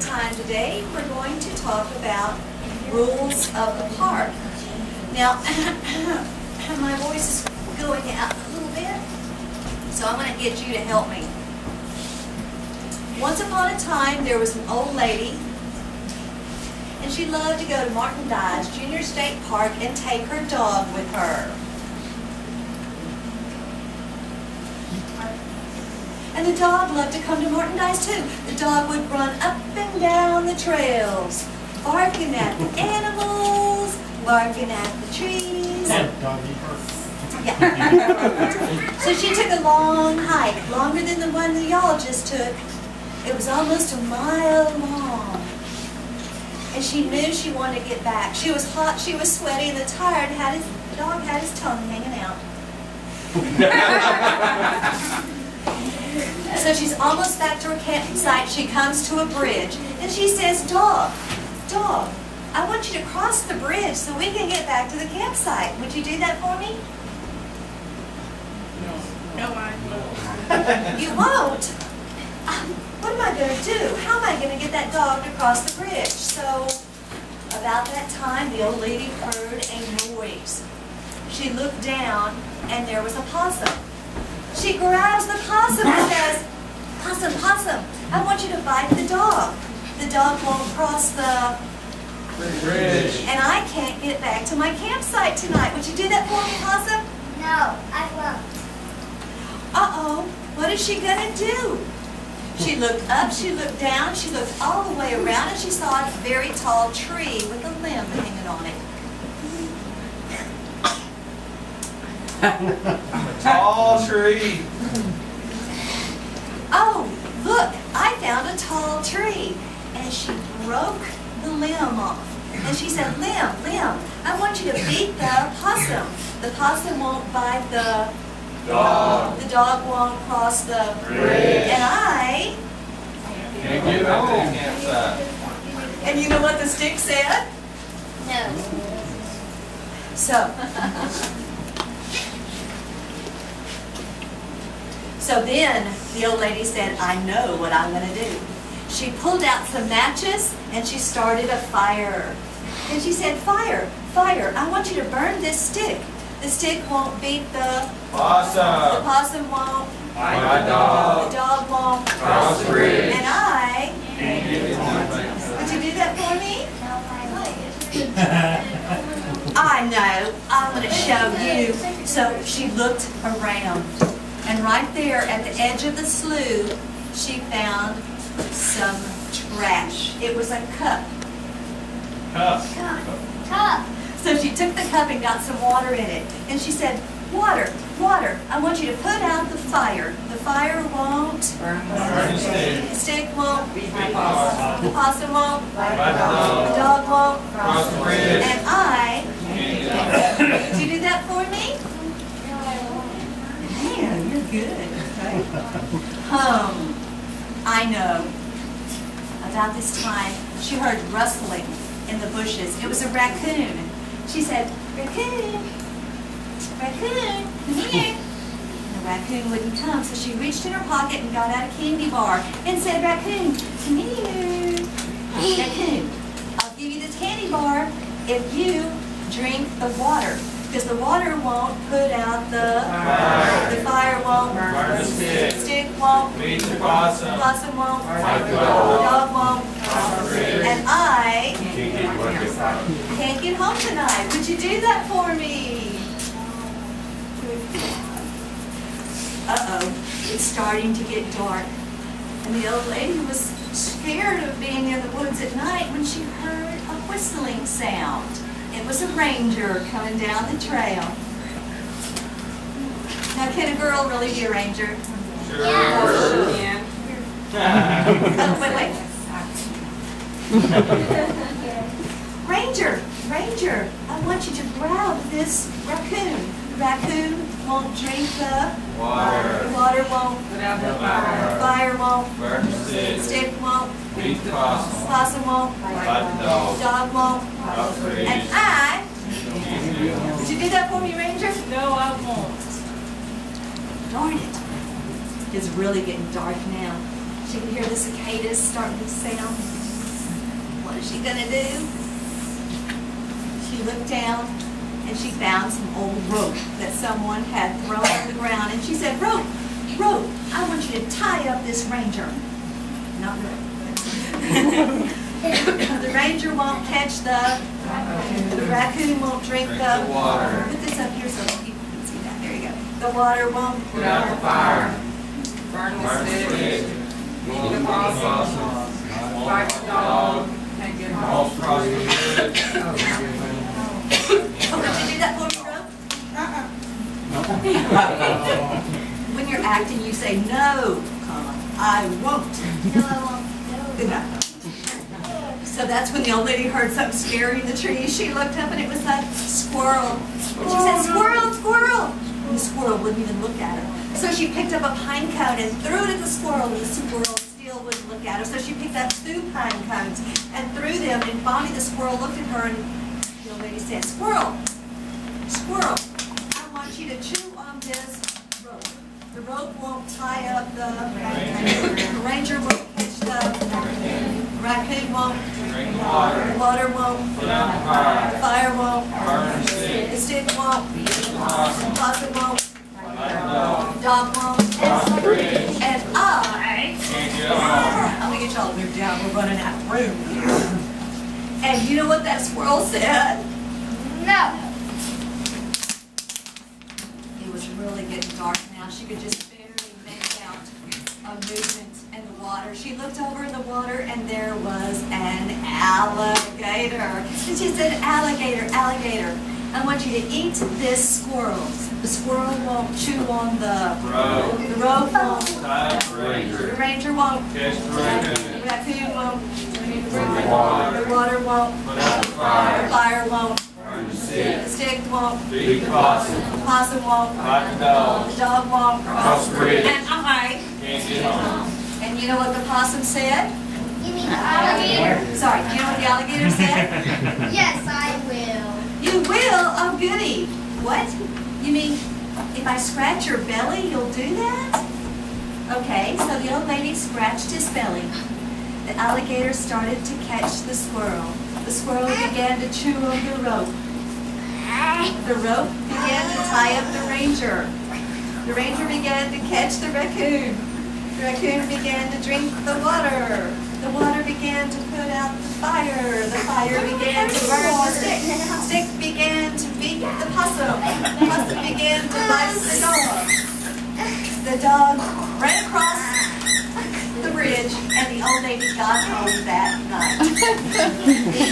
time today. We're going to talk about rules of the park. Now, my voice is going out a little bit, so I'm going to get you to help me. Once upon a time, there was an old lady, and she loved to go to Martin Dye's Junior State Park and take her dog with her. And the dog loved to come to Martin Dye's too. The dog would run up and down the trails, barking at the animals, barking at the trees. And doggy first. Yeah. So she took a long hike, longer than the one that y'all just took. It was almost a mile long. And she knew she wanted to get back. She was hot, she was sweaty, and the dog had his tongue hanging out. So she's almost back to her campsite. She comes to a bridge, and she says, "Dog, I want you to cross the bridge so we can get back to the campsite. Would you do that for me?" No, I won't. You won't? What am I going to do? How am I going to get that dog to cross the bridge? So, about that time, the old lady heard a noise. She looked down, and there was a possum. She grabs the possum and says, "Possum, I want you to bite the dog. The dog won't cross the bridge. And I can't get back to my campsite tonight. Would you do that for me, Possum?" No, I won't. Uh-oh, what is she going to do? She looked up, she looked down, she looked all the way around, and she saw a very tall tree with a limb hanging on it. A tall tree. "Oh, look, I found a tall tree." And she broke the limb off. And she said, Limb, I want you to beat the possum. The possum won't bite the Dog. The dog won't cross the Bridge. And I... Can't get back to the campsite. And you know what the stick said? No. So then the old lady said, "I know what I'm going to do." She pulled out some matches and she started a fire. And she said, Fire, I want you to burn this stick. The stick won't beat the Possum. possum won't, My dog. the dog won't, Cross the bridge. and I... Can't get it on. Would you do that for me? I know. I'm going to show you. So she looked around. And right there at the edge of the slough, she found some trash. It was a cup. Cup. So she took the cup and got some water in it. And she said, Water, I want you to put out the fire. The fire won't. Burn the stick. The stick won't. Beat the possum. The possum won't. Bite the The dog. dog won't. Cross the bridge. And I... Can't get it on. Did you do that for me? Man, you're good. I know. About this time, she heard rustling in the bushes. It was a raccoon. She said, "Raccoon, come here." And the raccoon wouldn't come, so she reached in her pocket and got out a candy bar and said, "Raccoon, come here. Raccoon, I'll give you this candy bar if you drink the water. Because the water won't put out the fire won't, Burn the stick. Won't, Beat the possum. possum won't, Bite the the dog. dog won't, Cross the bridge. and I Can't get to the campsite. can't get home tonight. Would you do that for me?" Uh-oh, it's starting to get dark. And the old lady was scared of being in the woods at night when she heard a whistling sound. It was a ranger coming down the trail. Now, can a girl really be a ranger? Sure. Yeah. Oh, wait. Ranger, I want you to grab this raccoon. The raccoon won't drink the Water. water won't, fire won't, Burn the stick. stick won't, Beat the possum. possum won't, Bite the dog. dog won't, Cross the bridge. and I... Would you do that for me, Ranger? No, I won't. Darn it. It's really getting dark now. You can hear the cicadas starting to sound. What is she gonna do? She looked down and she found some old rope that someone had thrown on the ground, and she said, "Rope, rope, I want you to tie up this ranger." Not rope. The ranger won't catch the raccoon won't drink the water. Put this up here so that people can see that. There you go. The water won't Put out the fire. Burn the Burn the stick. stick. Eat the possum. Fight the dog. Can't get home. Won't cross the bridge. Oh, would you do that for me, Rope? When you're acting, you say, "No, comma, I won't." No, I won't. Good enough. So that's when the old lady heard something scary in the tree. She looked up and it was that squirrel. And she said, "Squirrel, squirrel." And the squirrel wouldn't even look at her. So she picked up a pine cone and threw it at the squirrel, and the squirrel still wouldn't look at her. So she picked up 2 pine cones and threw them, and finally the squirrel looked at her, and the old lady said, "Squirrel, squirrel, I want you to chew on this rope. The rope won't tie up the ranger won't catch the raccoon won't, Drink the water. the water won't, Put out the fire. the fire won't, Burn the stick. the stick won't, Eat the possum. possum won't, Like a dog. dog won't, Cross the bridge. and I." Can't get home. I'm gonna get y'all to move down. We're running out of room. And you know what that squirrel said? No. It was really getting dark now. She could just barely make out a movement in the water. She looked over in the water and there was an alligator. And she said, "Alligator, alligator, I want you to eat this squirrel. The squirrel won't chew on the Rope. rope won't, Tie the the ranger. ranger won't, Catch the the raccoon. raccoon won't, Drink the water. the water won't, Put out the the fire. fire won't, Burn the the stick. stick won't, Eat the possum. the possum won't, Like a dog. the dog won't, Cross the bridge. and I. Can't get home. And you know what the possum said? You mean the alligator? Sorry, you know what the alligator said? Yes, I will. You will? Oh, goody. What? You mean if I scratch your belly, you'll do that? Okay, so the old lady scratched his belly. The alligator started to catch the squirrel. The squirrel began to chew on the rope. The rope began to tie up the ranger. The ranger began to catch the raccoon. The raccoon began to drink the water. The water began to put out the fire. The fire began to burn the stick. The stick began to beat the possum. The possum began to bite the dog. The dog ran across the bridge, and the old lady got home that night.